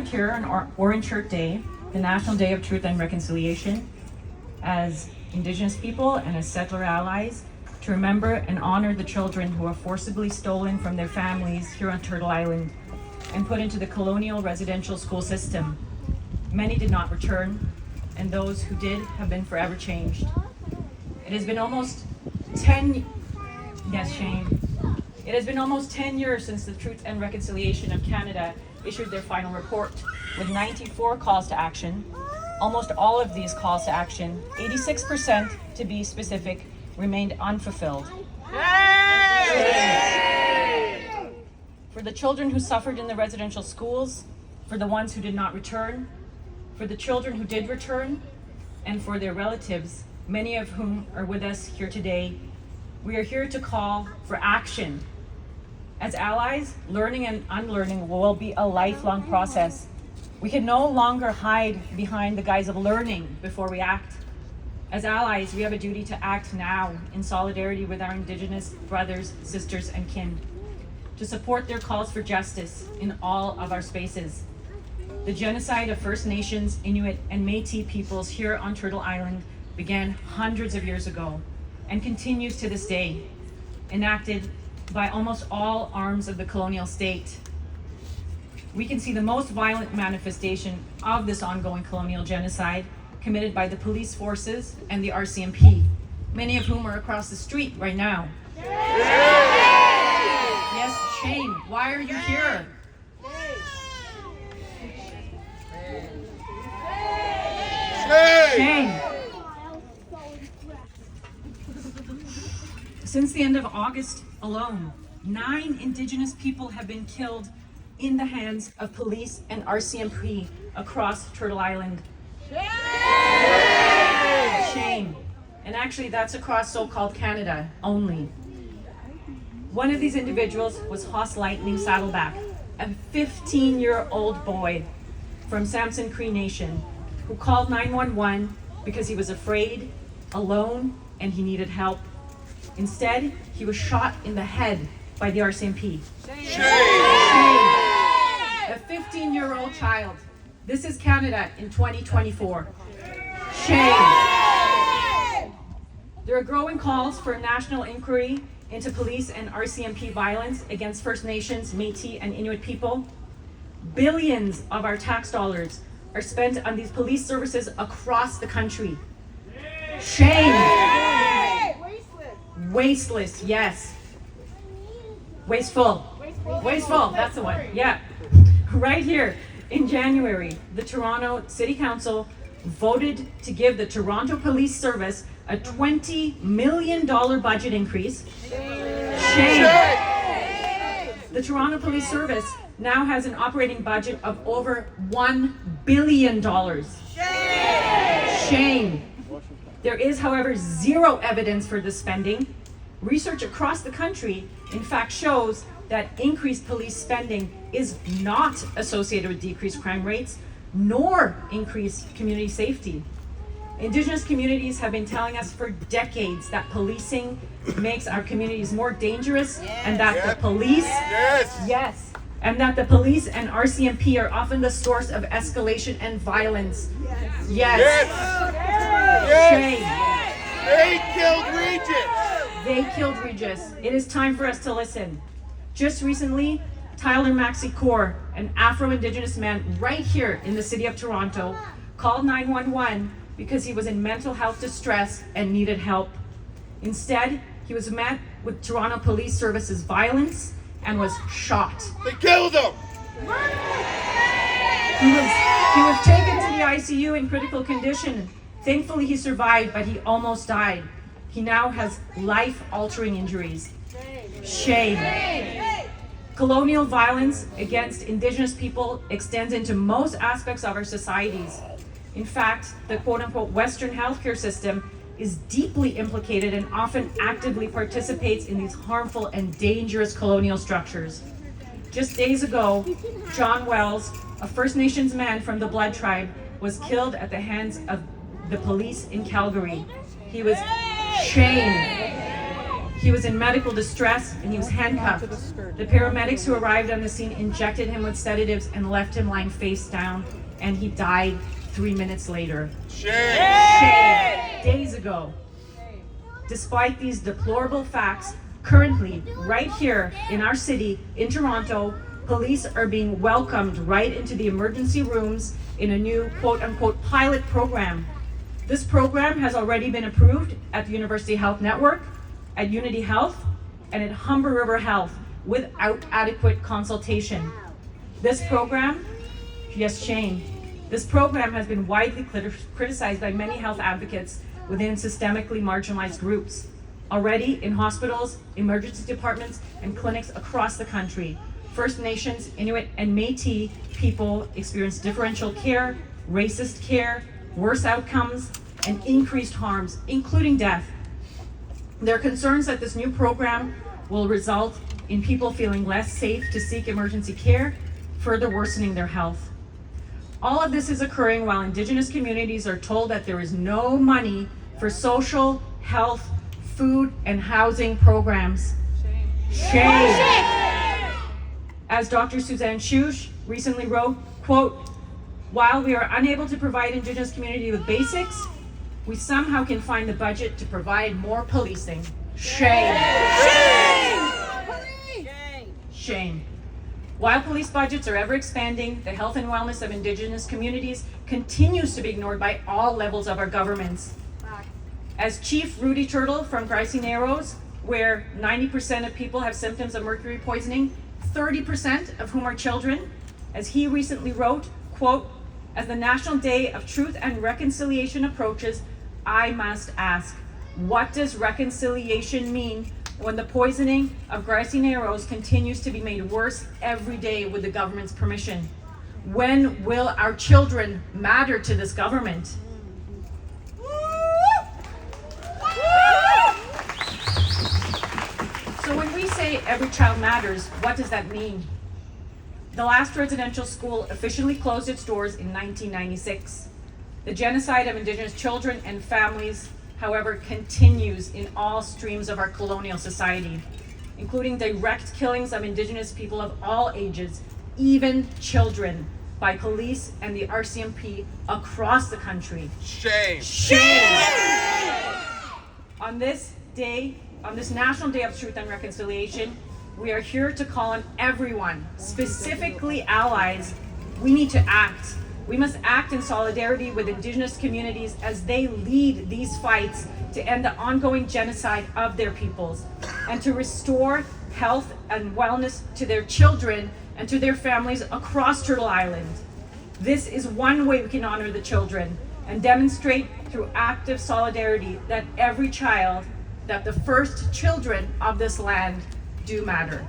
gathered here on Orange Shirt Day, the National Day of Truth and Reconciliation, as Indigenous people and as settler allies, to remember and honor the children who were forcibly stolen from their families here on Turtle Island and put into the colonial residential school system. Many did not return, and those who did have been forever changed. It has been almost 10 years since the Truth and Reconciliation of Canada issued their final report with 94 calls to action. Almost all of these calls to action, 86% to be specific, remained unfulfilled. For the children who suffered in the residential schools, for the ones who did not return, for the children who did return, and for their relatives, many of whom are with us here today, we are here to call for action. As allies, learning and unlearning will be a lifelong process. We can no longer hide behind the guise of learning before we act. As allies, we have a duty to act now in solidarity with our Indigenous brothers, sisters, and kin, to support their calls for justice in all of our spaces. The genocide of First Nations, Inuit, and Métis peoples here on Turtle Island began hundreds of years ago and continues to this day, enacted by almost all arms of the colonial state. We can see the most violent manifestation of this ongoing colonial genocide committed by the police forces and the RCMP, many of whom are across the street right now. Yes, shame. Why are you here? Shame. Since the end of August alone, 9 Indigenous people have been killed in the hands of police and RCMP across Turtle Island. Shame. And actually, that's across so-called Canada only. One of these individuals was Hoss Lightning Saddleback, a 15-year-old boy from Samson Cree Nation who called 911 because he was afraid, alone, and he needed help. Instead, he was shot in the head by the RCMP. Shame. A 15-year-old child. This is Canada in 2024. Shame. There are growing calls for a national inquiry into police and RCMP violence against First Nations, Métis, and Inuit people. Billions of our tax dollars are spent on these police services across the country. Shame. Wasteless, yes. Wasteful, that's the one, yeah. Right here in January, the Toronto City Council voted to give the Toronto Police Service a $20 million budget increase. Shame. The Toronto Police Service now has an operating budget of over $1 billion. Shame. There is, however, zero evidence for this spending. Research across the country, in fact, shows that increased police spending is not associated with decreased crime rates, nor increased community safety. Indigenous communities have been telling us for decades that policing makes our communities more dangerous, and that the police, and that the police and RCMP are often the source of escalation and violence. Shame. They killed Regis. They killed Regis. It is time for us to listen. Just recently, Tyler Maxey Kaur, an Afro-Indigenous man right here in the city of Toronto, called 911 because he was in mental health distress and needed help. Instead, he was met with Toronto Police Service's violence and was shot. They killed him! He was taken to the ICU in critical condition. Thankfully, he survived, but he almost died. He now has life-altering injuries. Shame. Colonial violence against Indigenous people extends into most aspects of our societies. In fact, the quote-unquote Western healthcare system is deeply implicated and often actively participates in these harmful and dangerous colonial structures. Just days ago, John Wells, a First Nations man from the Blood Tribe, was killed at the hands of the police in Calgary. He was shamed. He was in medical distress and he was handcuffed. The paramedics who arrived on the scene injected him with sedatives and left him lying face down, and he died 3 minutes later. Shame. Days ago. Despite these deplorable facts, currently, right here in our city, in Toronto, police are being welcomed right into the emergency rooms in a new quote-unquote pilot program. This program has already been approved at the University Health Network, at Unity Health, and at Humber River Health without adequate consultation. This program, yes, shame. This program has been widely criticized by many health advocates within systemically marginalized groups. Already in hospitals, emergency departments, and clinics across the country, First Nations, Inuit, and Métis people experience differential care, racist care, worse outcomes, and increased harms, including death. There are concerns that this new program will result in people feeling less safe to seek emergency care, further worsening their health. All of this is occurring while Indigenous communities are told that there is no money for social, health, food, and housing programs. Shame. As Dr. Suzanne Schuch recently wrote, quote, "While we are unable to provide Indigenous community with basics, we somehow can find the budget to provide more policing." Shame. Shame. While police budgets are ever expanding, the health and wellness of Indigenous communities continues to be ignored by all levels of our governments. As Chief Rudy Turtle from Grassy Narrows, where 90% of people have symptoms of mercury poisoning, 30% of whom are children, as he recently wrote, quote, "As the National Day of Truth and Reconciliation approaches, I must ask, what does reconciliation mean when the poisoning of Grassy Narrows continues to be made worse every day with the government's permission? When will our children matter to this government?" So when we say every child matters, what does that mean? The last residential school officially closed its doors in 1996. The genocide of Indigenous children and families, however, continues in all streams of our colonial society, including direct killings of Indigenous people of all ages, even children, by police and the RCMP across the country. Shame. On this day, on this National Day of Truth and Reconciliation, we are here to call on everyone, specifically allies. We need to act. We must act in solidarity with Indigenous communities as they lead these fights to end the ongoing genocide of their peoples and to restore health and wellness to their children and to their families across Turtle Island. This is one way we can honor the children and demonstrate through active solidarity that every child, that the first children of this land do matter.